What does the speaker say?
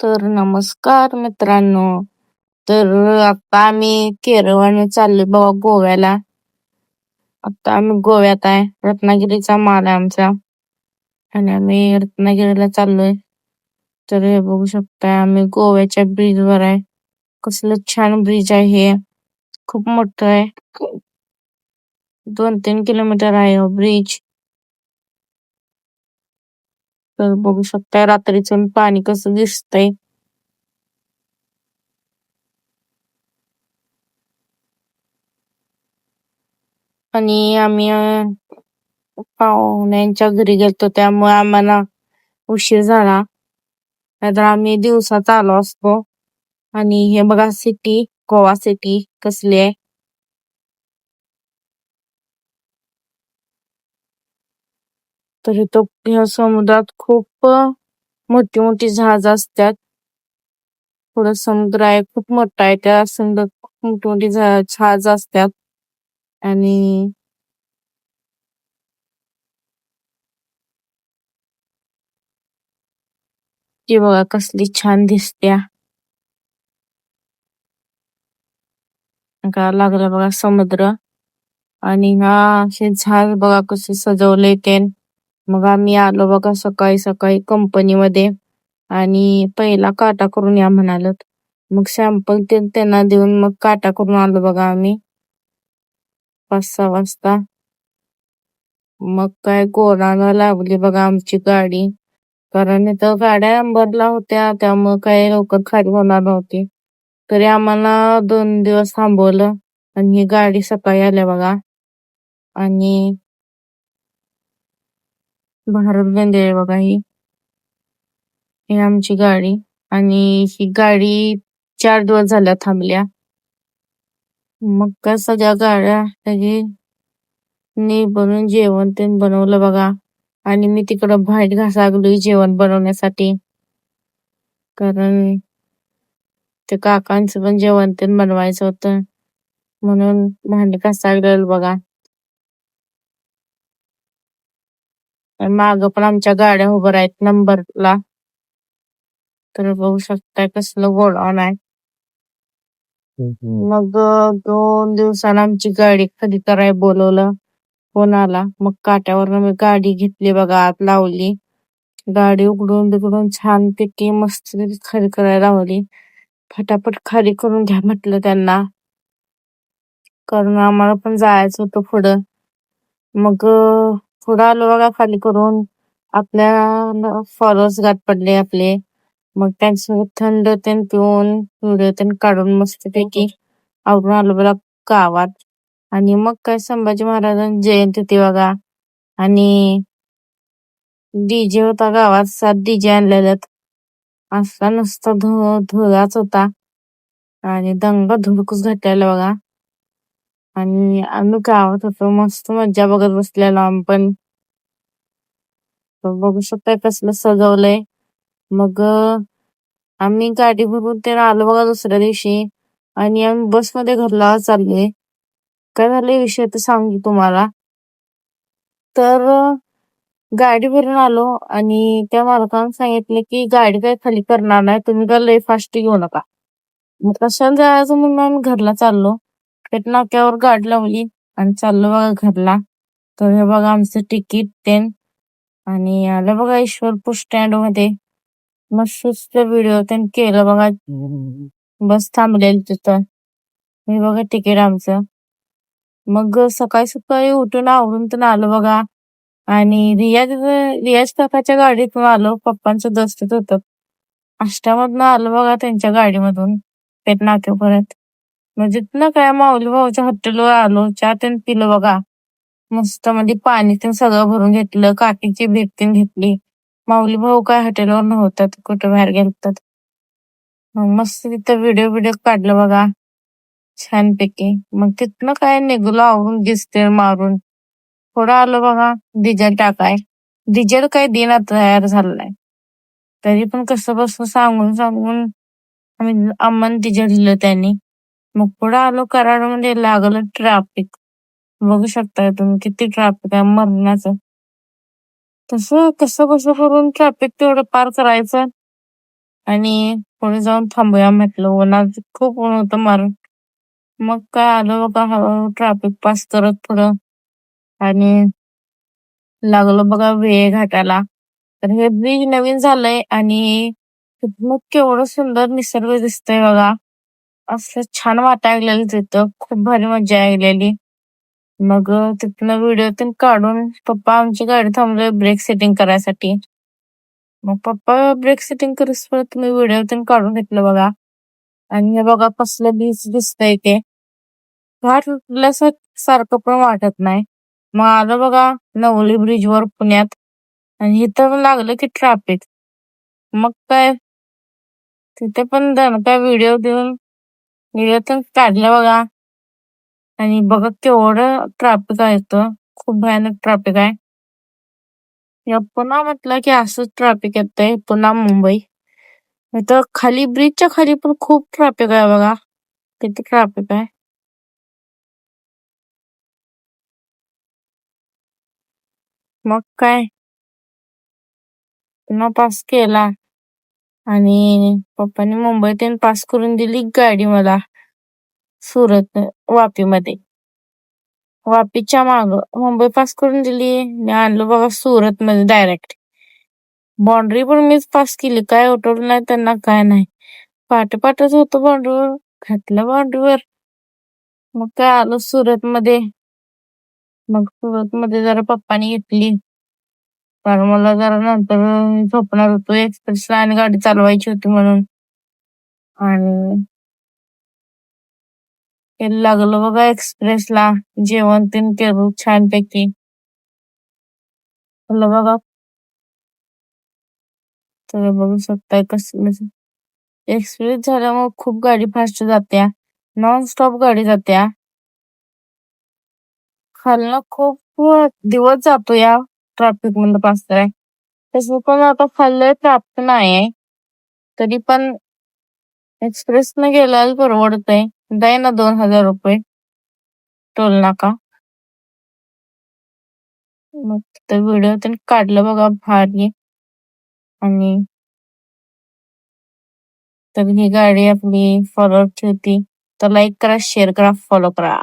तर नमस्कार मित्रांनो. तर आता आम्ही केरळने चाललोय बघा गोव्याला. आता आम्ही गोव्यात आहे. रत्नागिरीचा माल आहे आमचा आणि आम्ही रत्नागिरीला चाललोय. तर हे बघू शकताय आम्ही गोव्याच्या ब्रिज वर आहे. कसलं छान ब्रिज आहे हे. खूप मोठं आहे. 2-3 किलोमीटर आहे हो ब्रिज. तर बघू शकताय रात्रीचं पाणी कसं दिसतंय. आणि आम्ही पाहुण्यांच्या घरी गेलतो त्यामुळे आम्हाला उशीर झाला. नाहीतर आम्ही दिवसात आलो असतो. आणि हे बघा सिटी, गोवा सिटी कसली आहे. तर इथं ह्या समुद्रात खूप मोठी मोठी जहाज असतात. पुढं समुद्र आहे, खूप मोठा आहे. त्या समुद्रात खूप मोठी मोठी जहाज असतात. आणि ती बघा कसली छान दिसत्या. का लागलं बघा समुद्र. आणि हा असे जहाज बघा कसे सजवले ते. मग आम्ही आलो बघा सकाळी सकाळी कंपनीमध्ये आणि पहिला काटा करून या म्हणालत. मग सॅम्पल ते त्यांना देऊन मग काटा करून आलो बघा आम्ही 5-6 वाजता. मग काय कोराना लागली बघा आमची गाडी. कारण इथं गाड्या नंबरला होत्या त्यामुळे काय लवकर खाली होणार नव्हती. तरी आम्हाला 2 दिवस थांबवलं आणि ही गाडी सकाळी आल्या बघा. आणि भारत बंद आहे बघा ही आमची गाडी. आणि ही गाडी 4 दिवस झाल्या थांबल्या. मग काय सगळ्या गाड्या सगळी बनवून जेवण ते बनवलं बघा. आणि मी तिकडं बाहेर घासागलोय जेवण बनवण्यासाठी. कारण ते काकांचं पण जेवण ते बनवायचं होतं म्हणून भांडी घासागलेलं बघा. माग पण आमच्या गाड्या उभ्या आहेत नंबरला. तर बघू शकताय कसलं गोडाऊन आहे. मग 2 दिवसानं आमची गाडी खरेदी करायला बोलवलं. फोन आला. मग काट्यावरनं मी गाडी घेतली बघा, आत लावली. गाडी उघडून बिघडून छानपैकी मस्त खरी करायला लावली. फटाफट खाली करून घ्या म्हटलं त्यांना. कारण आम्हाला पण जायचं होतं पुढं. मग पुढं आलो बघा खाली करून. आपल्या फॉलोअर्स गाठ पडले आपले. मग त्यांच्यासोबत थंड तेन पिऊन व्हिडिओ तेन काढून मस्तपैकी आवरून आलो बघा गावात. आणि मग काय संभाजी महाराजांची जयंती होती बघा. आणि डीजे होता गावात. 7 डीजे आणलेल्यात. असा नुसता धुळाच होता. आणि दंगा धुडकूस घातलेला बघा. आणि आम्ही गावात होतो मस्त मज्जा बघत बसलेलो आम्ही पण. बघू शकताय कसलं सजवलंय. मग आम्ही गाडी भरून ते आलो बघा दुसऱ्या दिवशी. आणि आम्ही बसमध्ये घरला चाललोय. काय झालंय विषय तर सांगू तुम्हाला. तर गाडी भरून आलो आणि त्या मालकानं सांगितलं की गाडी काय खाली करणार नाही, तुम्ही काय लय फास्ट घेऊ नका. मग कशाला जायचं म्हणून आम्ही घरला चाललो. पेट नाक्यावर गाडी लावली आणि चाललो बघा घरला. तर हे बघा आमचं तिकीट तेन. आणि आलं बघा ईश्वरपूर स्टँड मध्ये. मस्त व्हिडिओ तेन केलं बघा. बस थांबलेली तिथं. हे बघा तिकीट आमचं. मग सकाळी सकाळी उठून आवरून तर आलो बघा. आणि रियाज काकाच्या गाडीतून आलो. पप्पांचं दस्तीत होतं. आष्टामधनं आलो बघा त्यांच्या गाडीमधून पेट नाक्यापर्यंत. म्हणजे तिथनं काय माऊली भाऊच्या हॉटेलवर आलो. चहा तेन पिलं बघा. मस्त म्हणजे पाणी तेन सगळं भरून घेतलं. काकीची भेट तेन घेतली. माऊली भाऊ काय हॉटेलवर नव्हतात, कुठं बाहेर गेलतात. मग मस्त तिथं व्हिडिओ काढलं बघा छानपैकी. मग तिथनं काय निघलो आवरून गिस्ते मारून. पुढं आलो बघा डिझेल टाकाय. डिझेल काय देना तयार झालाय. तरी पण कसं बसं सांगून सांगून आम्हाला डिझेल दिलं त्यांनी. मग पुढं आलो कराडमध्ये लागलं ट्रॅफिक. बघू शकताय तुम्ही किती ट्रॅफिक आहे मरणाचं. तसं कसं कसं करून ट्रॅफिक तेवढं पार करायचं. आणि पुढे जाऊन थांबूया म्हटलं. उन्हात खूप ऊन होतं मारून. मग काय आलो बघा हळूहळू ट्रॅफिक पास करत पुढं आणि लागलो बघा वेळ घाटाला. तर हे ब्रिज नवीन झालंय आणि तिथनं केवढं सुंदर निसर्ग दिसतोय बघा. असं छान वाटायला लागलेलं तिथं. खूप भारी मजा यायलेली. मग तिथनं व्हिडिओ तेन काढून पप्पा आमची गाडी थांबलोय ब्रेक सेटिंग करायसाठी. मग पप्पा ब्रेक सेटिंग करूस मी व्हिडिओ तेन काढून घेतलं बघा. आणि हे बघा कसलं बीच दिसतंय ते. घाट सारखं पण वाटत नाही. मग आलं बघा नवली ब्रिजवर पुण्यात आणि इथं लागलं की ट्रॅफिक. मग काय तिथे पण दणका व्हिडिओ देऊन व्हिडिओ तर काढला बघा. आणि बघा केवढं ट्रॅफिक आहे इथं. खूप भयानक ट्रॅफिक आहे. या पुन्हा म्हटलं की असंच ट्रॅफिक येतंय पुन्हा मुंबई. इथं खाली ब्रिजच्या खाली पण खूप ट्रॅफिक आहे बघा. किती ट्रॅफिक आहे. मग काय पुन्हा पास केला आणि पप्पांनी मुंबईतून पास करून दिली गाडी मला सुरत वापीमध्ये. वापीच्या माग मुंबई पास करून दिली आणि आणलो बघा सुरत मध्ये डायरेक्ट. बाउंड्री पण मीच पास केली. काय उठवलं नाही त्यांना काय नाही. पाठच होतं बाउंड्रीवर. घातलं बाउंड्रीवर. मग काय आलो सुरत मध्ये. मग सुरत मध्ये जरा पप्पानी घेतली. कारण मला जरा नंतर झोपणार होतो एक्सप्रेसला आणि गाडी चालवायची होती म्हणून. आणि लागलो बघा एक्सप्रेसला. जेवण तेन केलं छानपैकी. म्हणलं बघा तर बघू शकताय कसं एक्सप्रेस झाल्यामुळे खूप गाडी फास्ट जात्या. नॉन स्टॉप गाडी जात्या. खालनं खूप दिवस जातो या ट्रॅफिक मध्ये पास कराय. तसं पण आता खाल्लं ट्रॅफिक नाही. तरी पण एक्सप्रेस न गेल्याला परवडतंय. द्याय ना 2,000 रुपये टोल नाका. मग तिथं व्हिडिओ तेन काढलं बघा भारी. आणि तर ही गाडी आपली फॉलोअरची होती. तर लाईक करा, शेअर करा, फॉलो करा.